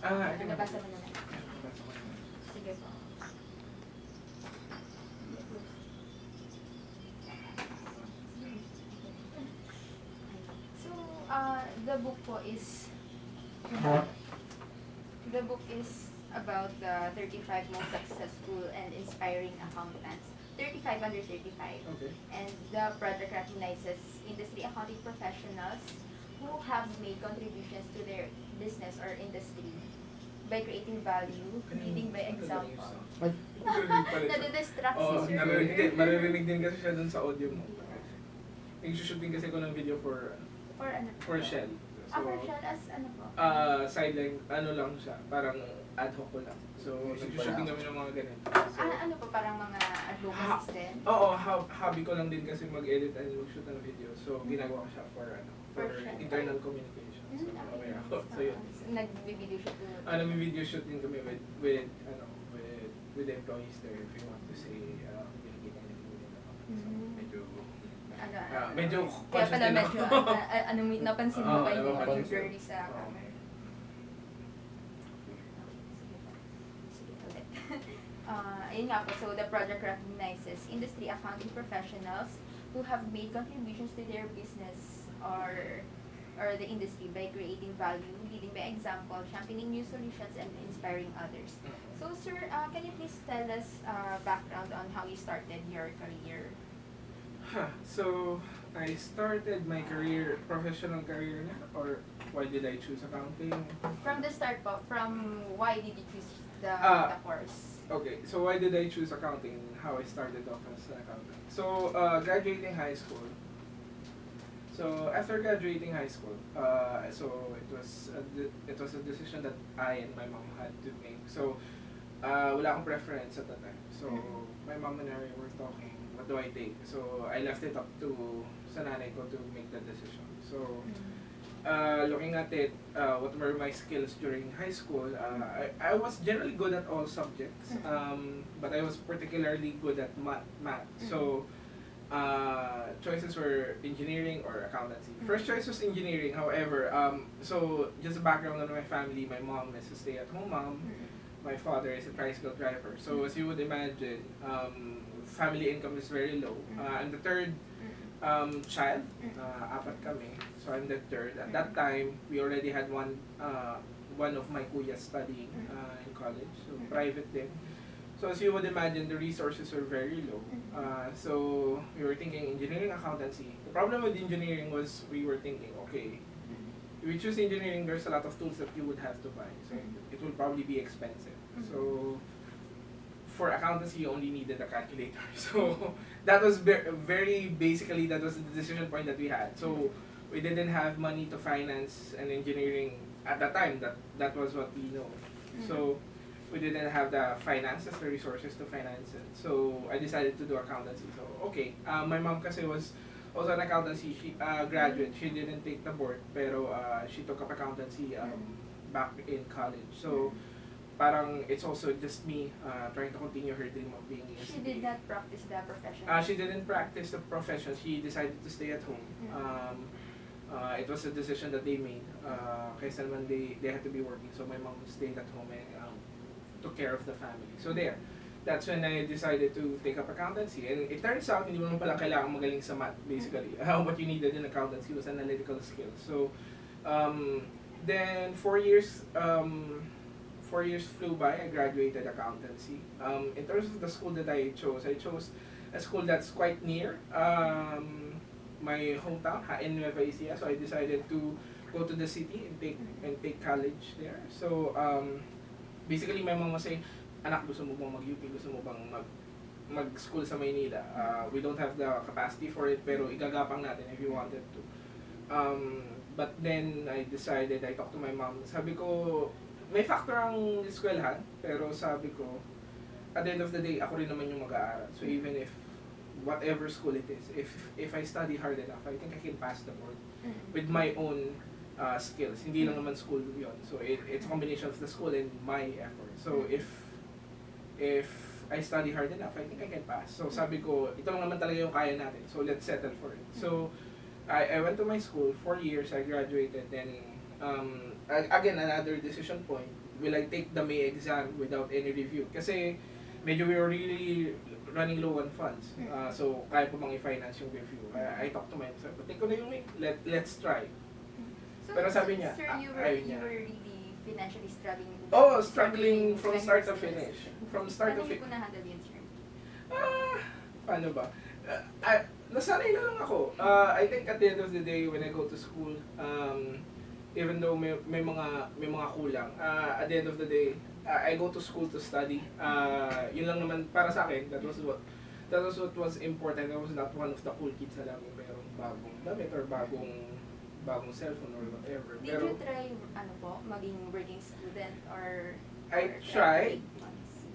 Nabasa mo na lang. Sige po. So, the book po is the book is about the 35 most successful and inspiring accountants. 35 under 35. Okay. And the project recognizes industry accounting professionals who have made contributions to their business or industry by creating value, leading by example. Nadidistract si Sir. Maririnig din kasi siya dun sa audio mo. Yung-shooting kasi ko ng video for For Shell. for Shell as ano po? Sideline, ano lang siya, parang ad hoc ko lang. So, nag-shooting kami ng mga ganito. So, Ano po, parang mga advocacies din? Oo, hobby ko lang din kasi mag-edit and mag-shoot ng video. So, ginagawa ko siya for internal communication. So, okay ako. So, yun. Nag-video shoot to? Nag-video shoot din kami with the employees there, if you want to say, binigyan nila nila. So, medyo kaya pala din medyo, ako. napansin mo ba yung pagiging blurry sa camera? Sige ulit. Ayun nga po, so the project recognizes industry accounting professionals who have made contributions to their business or the industry by creating value, leading by example, championing new solutions, and inspiring others. So, sir, can you please tell us background on how you started your career? So, I started my professional career na, or why did I choose accounting? From the start po, from why did you choose the course? Okay, so why did I choose accounting? How I started off as an accountant. So, graduating high school. So, after graduating high school, so it was a decision that I and my mom had to make. So, wala akong preference at that time. So, my mom and I were talking, what do I take? So, I left it up to sa nanay ko to make the decision. So, looking at it, what were my skills during high school? I was generally good at all subjects, but I was particularly good at math. So, choices were engineering or accountancy. First choice was engineering, however, so just a background on my family, my mom is a stay-at-home mom, my father is a tricycle driver. So as you would imagine, family income is very low. I'm the third child, apat kami, so I'm the third. At that time, we already had one of my kuyas studying in college, so private din. So as you would imagine, the resources were very low. So we were thinking engineering, accountancy. The problem with engineering was we were thinking, okay, if we choose engineering, there's a lot of tools that you would have to buy. So it will probably be expensive. So for accountancy, you only needed a calculator. So that was very basically, that was the decision point that we had. So we didn't have money to finance an engineering at that time. That was what we know. So we didn't have the finances, the resources to finance it. So I decided to do accountancy. So okay, my mom kasi was also an accountancy graduate. She didn't take the board, pero she took up accountancy back in college. So parang it's also just me trying to continue her dream of being a She did not practice the profession? She didn't practice the profession. She decided to stay at home. It was a decision that they made. Kaysa naman they had to be working. So my mom stayed at home and took care of the family. So there, that's when I decided to take up accountancy. And it turns out, hindi mo naman pala kailangan magaling sa math, basically. What you needed in accountancy was analytical skills. So, then 4 years flew by. I graduated accountancy. In terms of the school that I chose a school that's quite near my hometown, in Nueva Ecija. So I decided to go to the city and take college there. So, basically, my mom was saying, anak, gusto mo bang mag-UP? Gusto mo bang mag-school sa Maynila? We don't have the capacity for it, pero igagapang natin if you wanted to. But then, I talked to my mom. Sabi ko, may factor ang eskwelahan, pero sabi ko, at the end of the day, ako rin naman yung mag-aaral. So even if, whatever school it is, if I study hard enough, I think I can pass the board with my own skills. Hindi lang naman school yun. So it's a combination of the school and my effort. So if I study hard enough, I think I can pass. So sabi ko, ito lang naman talaga yung kaya natin. So let's settle for it. So I went to my school, 4 years, I graduated, then again, another decision point, will I take the May exam without any review? Kasi medyo we were really running low on funds. So, kaya ko bang i-finance yung review? I talked to myself, take ko na yung May, let's try. So, Pero sabi niya, sir, ayaw you niya. were really financially struggling. Oh, struggling from when you start were to still a finish. student. From start to Paano niyo finish. po na-handle yun, sir? Paano ba? Nasanay na lang ako. I think at the end of the day, when I go to school, even though may mga kulang, at the end of the day, I go to school to study. Yun lang naman para sa akin. That was what was important. I was not one of the cool kids na lang merong bagong damit or bagong cellphone or whatever. Did Pero you try, ano po, maging working student or I or tried. graduate funds?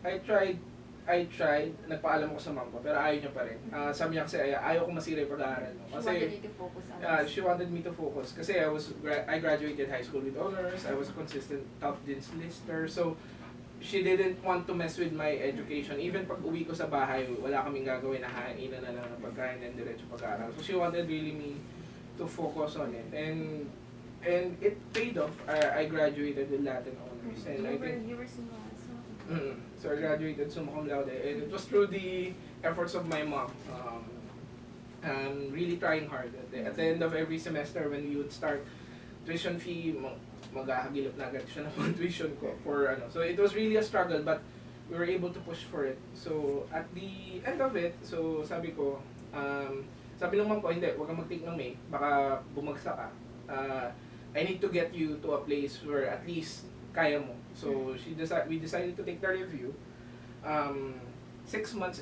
I tried, nagpaalam ko sa mom ko, pero ayaw niya pa rin. Sabi niya kasi ayaw ko masira yung pag-aaral mo. She Kasi wanted you to focus on she wanted me to focus. Kasi I graduated high school with honors, I was a consistent top dean's lister, so she didn't want to mess with my education. Even pag uwi ko sa bahay, wala kaming gagawin, nahainan na lang ng pagkain and diretso pag-aaral. So she wanted really me to focus on it. And it paid off. I graduated with Latin honors. And I think You were summa. so I graduated summa cum laude, and it was through the efforts of my mom. Really trying hard. At the end of every semester, when we would start tuition fee, maghahagilap na agad siya ng tuition ko for ano. So it was really a struggle, but we were able to push for it. So at the end of it, so sabi ko, sabi ng mom ko, hindi, huwag kang mag-take ng May, baka bumagsak ka. I need to get you to a place where at least kaya mo. So we decided to take the review. 5 months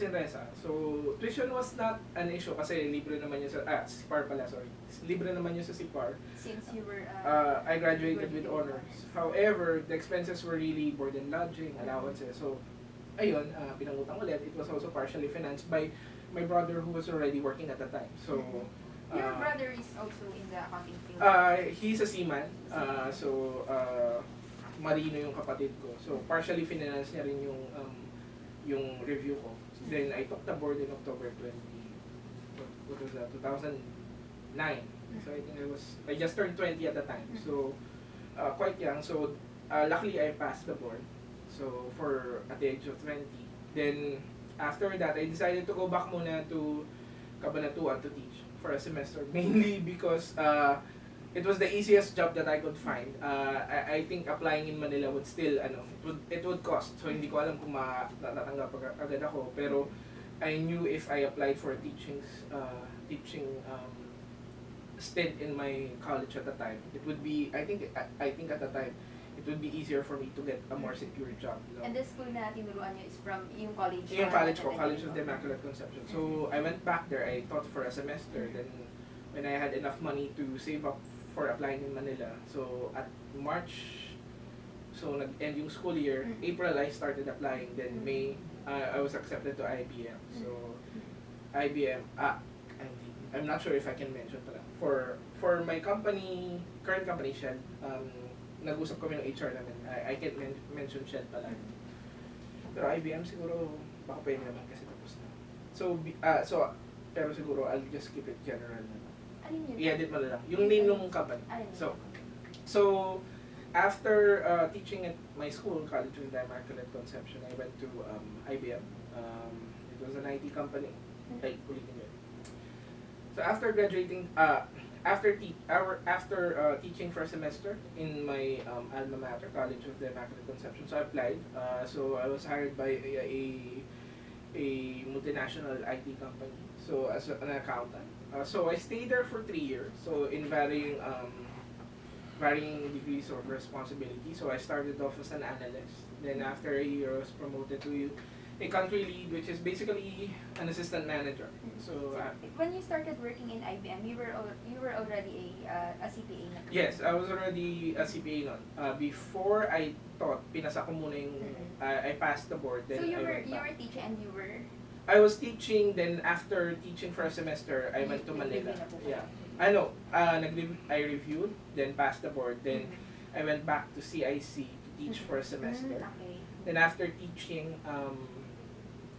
in Resa. So tuition was not an issue kasi libre naman yun sa SIPAR pala, sorry. Libre naman yun sa SIPAR. Since you were I graduated with honors. However, the expenses were really board and lodging, allowances. So ayun, pinangutang ulit. It was also partially financed by my brother who was already working at the time. So your brother is also in the accounting field. He's a seaman. Marino yung kapatid ko. So partially finance niya rin yung review ko. Then I took the board in October 2009. So I think I just turned 20 at the time. So quite young. So luckily I passed the board. So at the age of 20. Then after that I decided to go back muna to Cabanatuan to teach for a semester, mainly because it was the easiest job that I could find. I think applying in Manila would still, it would cost. So hindi ko alam kung matatanggap agad ako. Pero I knew if I applied for a teaching stint in my college at the time, it would be, I think at the time, it would be easier for me to get a more secure job. And the school na tinuruan niyo is from yung college? Yung college ko, College of the Immaculate Conception. So I went back there, I taught for a semester, then when I had enough money to save up for applying in Manila. So at March, so nag-end yung school year. April I started applying. Then May, I was accepted to IBM. So IBM, I'm not sure if I can mention pala. For my company, current company Shell, nag-usap kami ng HR namin. I can't mention Shell pala. Pero IBM siguro baka pwede naman kasi tapos na. So pero siguro I'll just keep it general na. I-edit mo na lang. Yung name ng company. So after teaching at my school, College of the Immaculate Conception, I went to IBM. It was an IT company. Like, ulitin yun. So after graduating, after teaching for a semester in my alma mater, College of the Immaculate Conception, so I applied. So I was hired by a multinational IT company. So as an accountant. So I stayed there for 3 years. So in varying degrees of responsibility. So I started off as an analyst. Then after a year, I was promoted to a country lead, which is basically an assistant manager. So when you started working in IBM, you were already a CPA na? Yes, I was already a CPA noon. Before I taught, pinasa ko muna yung I passed the board. Then so you were teaching and you were? I was teaching, then after teaching for a semester, I went to Manila. Yeah. I reviewed, then passed the board, then I went back to CIC to teach for a semester. Okay. Then after teaching,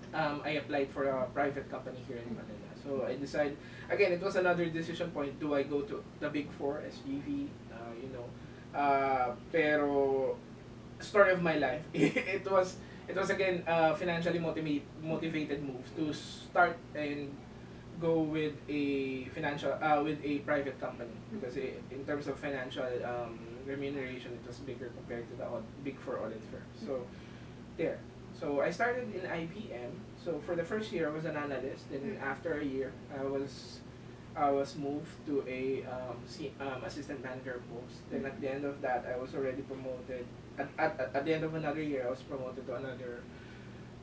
I applied for a private company here in Manila. So I decided, again, it was another decision point. Do I go to the Big Four, SGV, Pero story of my life. It was again financially motivated move to start and go with a financial with a private company because in terms of financial remuneration it was bigger compared to the big four audit firm. So there. So I started in IBM. So for the first year I was an analyst. Then after a year I was moved to a assistant manager post. Then at the end of that I was already promoted. At the end of another year I was promoted to another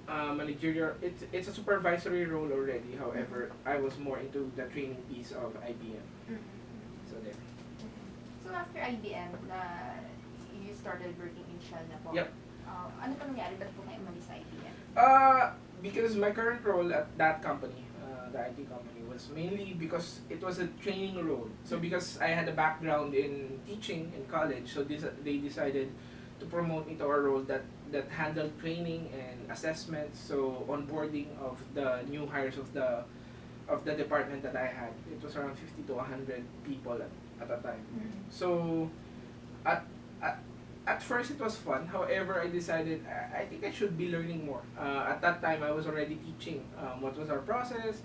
managerial. It's a supervisory role already. However, I was more into the training piece of IBM. So there. So after IBM, you started working in Shell na po? Yep. Ano pa nangyari? Ba't po kayo umalis sa IBM? Because my current role at that company, the IT company, was mainly because it was a training role. So because I had a background in teaching in college, so they decided to promote me to a role that handled training and assessments, so onboarding of the new hires of the department that I had. It was around 50 to 100 people at a time. So at, at at first it was fun. However, I decided I think I should be learning more. At that time, I was already teaching what was our process,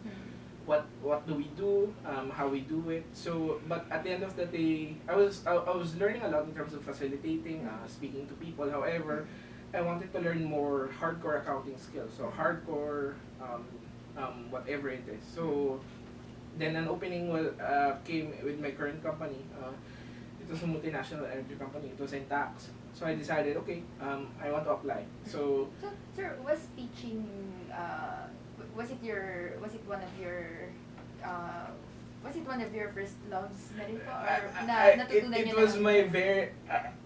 what do we do, how we do it. So, but at the end of the day, I was learning a lot in terms of facilitating, speaking to people. However, I wanted to learn more hardcore accounting skills. So hardcore, whatever it is. So then an opening came with my current company. It was a multinational energy company. It was in tax. So I decided, okay, I want to apply. So So, sir, was teaching, was it one of your first loves na rin po? Or natutunan it niyo was na lang my siya?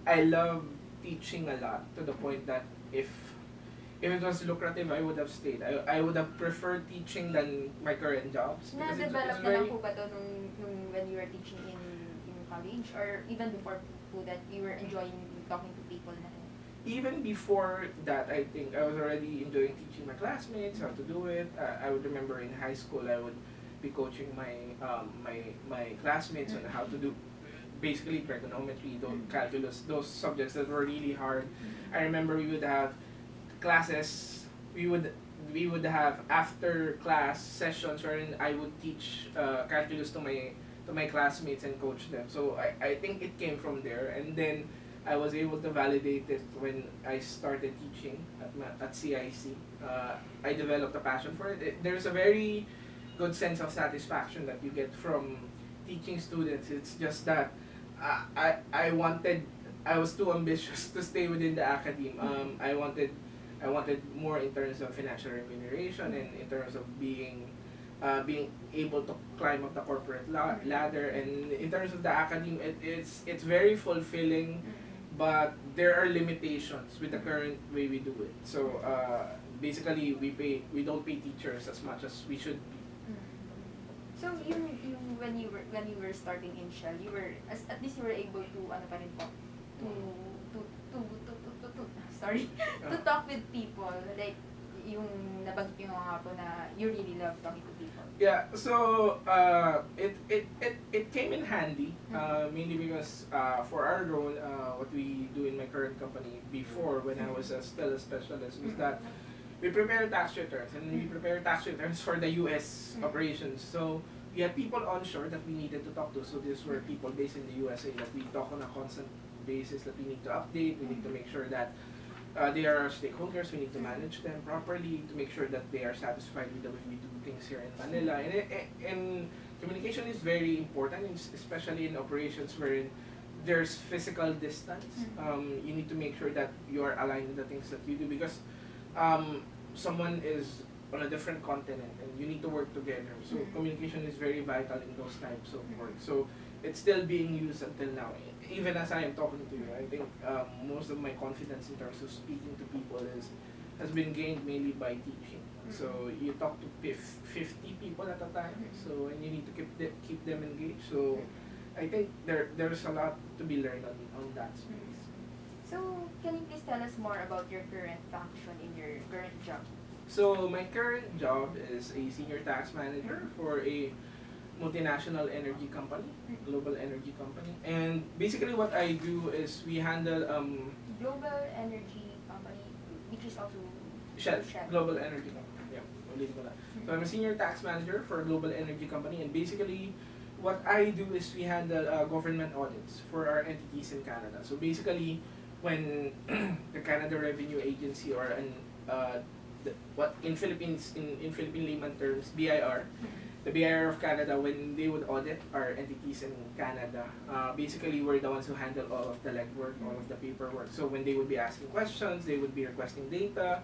I love teaching a lot to the point that if it was lucrative, I would have stayed. I would have preferred teaching than my current jobs. Because Na-develop na lang po ba to nung when you were teaching in college? Or even before po that you were enjoying talking to people na rin? Even before that, I think I was already enjoying teaching my classmates how to do it. I would remember in high school, I would be coaching my classmates on how to do basically trigonometry, those calculus, those subjects that were really hard. I remember we would have classes. We would have after class sessions wherein I would teach calculus to my classmates and coach them. So I think it came from there, and then I was able to validate it when I started teaching at CIC. I developed a passion for it. There's a very good sense of satisfaction that you get from teaching students. It's just that I was too ambitious to stay within the academe. I wanted more in terms of financial remuneration and in terms of being able to climb up the corporate ladder, and in terms of the academe, it's very fulfilling, but there are limitations with the current way we do it. So basically, we don't pay teachers as much as we should be. So you when you were starting in Shell, you were at least you were able to ano pa rin po to sorry to talk with people, like yung nabanggit yung nga po na you really love talking to people. Yeah, so it came in handy, mainly because for our role, what we do in my current company before when I was still a specialist was that we prepare tax returns, and we prepare tax returns for the US operations. So we had people onshore that we needed to talk to. So these were people based in the USA that we talk on a constant basis, that we need to update. We need to make sure that they are our stakeholders. We need to manage them properly to make sure that they are satisfied with the way we do things here in Manila. And communication is very important, especially in operations wherein there's physical distance. You need to make sure that you are aligned with the things that you do, because someone is on a different continent and you need to work together. So communication is very vital in those types of work. So it's still being used until now. Even as I am talking to you, I think most of my confidence in terms of speaking to people has been gained mainly by teaching. So you talk to 50 people at a time, so and you need to keep them engaged. So I think there's a lot to be learned on that space. So can you please tell us more about your current function in your current job? So my current job is a senior tax manager for a multinational energy company, Mm. global energy company. And basically what I do is we handle Global energy company, which is also Shell, Shell. global energy company. Yeah, ulitin ko lang. So I'm a senior tax manager for a global energy company, and basically what I do is we handle government audits for our entities in Canada. So basically, when the Canada Revenue Agency or what in Philippines in Philippine layman terms BIR, the BIR of Canada, when they would audit our entities in Canada, basically we're the ones who handle all of the legwork, all of the paperwork. So when they would be asking questions, they would be requesting data,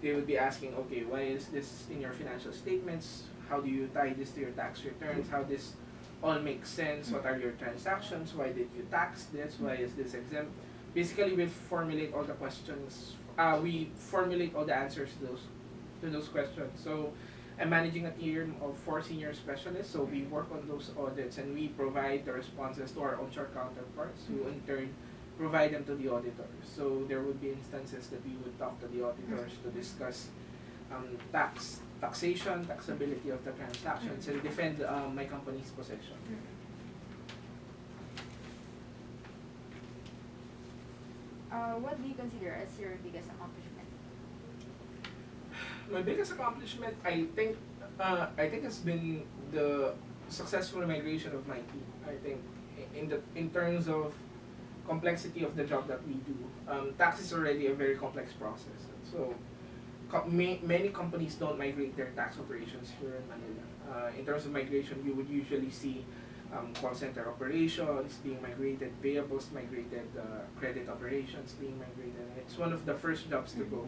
they would be asking, okay, why is this in your financial statements? How do you tie this to your tax returns? How this all makes sense? What are your transactions? Why did you tax this? Why is this exempt? Basically, we formulate all the questions. We formulate all the answers to those questions. So I'm managing a team of 4 senior specialists. So we work on those audits and we provide the responses to our onshore counterparts, who in turn provide them to the auditors. So there would be instances that we would talk to the auditors to discuss taxation, taxability of the transactions, and defend my company's position. What do you consider as your biggest accomplishment? My biggest accomplishment, I think has been the successful migration of my team. I think in terms of complexity of the job that we do, tax is already a very complex process. So many companies don't migrate their tax operations here in Manila. In terms of migration, you would usually see call center operations being migrated, payables migrated, credit operations being migrated. It's one of the first jobs to go,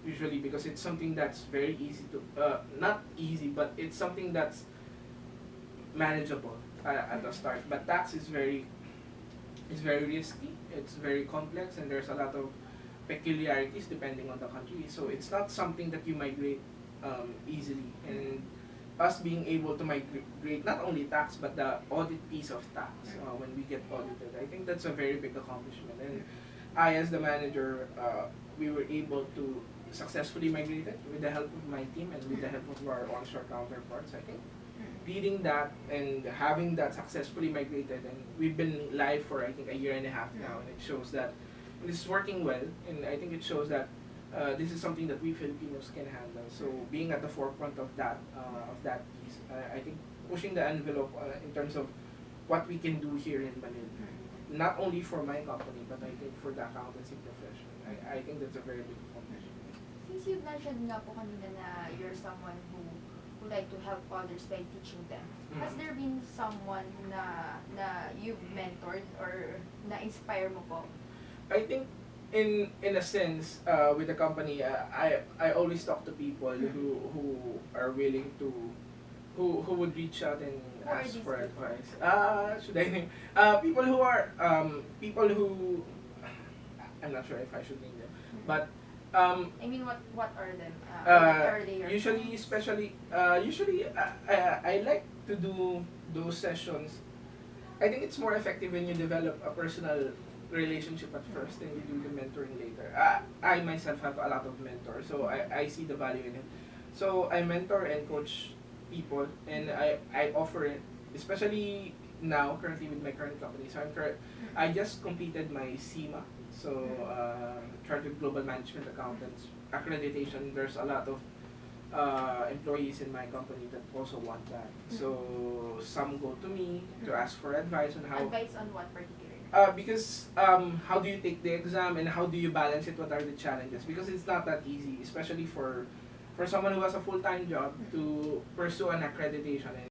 usually, because it's something that's very easy to, not easy, but it's something that's manageable at the start. But tax is very risky, it's very complex, and there's a lot of peculiarities depending on the country. So it's not something that you migrate easily. And us being able to migrate not only tax but the audit piece of tax when we get audited, I think that's a very big accomplishment. And I, as the manager, we were able to successfully migrate it with the help of my team and with the help of our onshore counterparts. I think leading that and having that successfully migrated, and we've been live for I think a year and a half now, and it shows that it's working well, and I think it shows that this is something that we Filipinos can handle. So being at the forefront of that piece, I think pushing the envelope in terms of what we can do here in Manila, not only for my company but I think for the accountancy profession. I think that's a very big accomplishment. Since you mentioned nga po kanina na you're someone who like to help others by teaching them, has there been someone na you've mentored or na-inspire mo po? I think in a sense, with the company, I always talk to people who are willing to who would reach out and ask for advice. Should I name people who are people who I'm not sure if I should name them, but I mean, what are them? Are they your usually, friends? especially usually I like to do those sessions. I think it's more effective when you develop a personal relationship at first and you do the mentoring later. I myself have a lot of mentors, so I see the value in it. So I mentor and coach people, and I offer it, especially now currently with my current company. So I just completed my CIMA, so Chartered Global Management Accountants accreditation. There's a lot of employees in my company that also want that. So some go to me to ask for advice on how. Advice on what particular? Because how do you take the exam and how do you balance it? What are the challenges? Because it's not that easy, especially for someone who has a full-time job to pursue an accreditation. And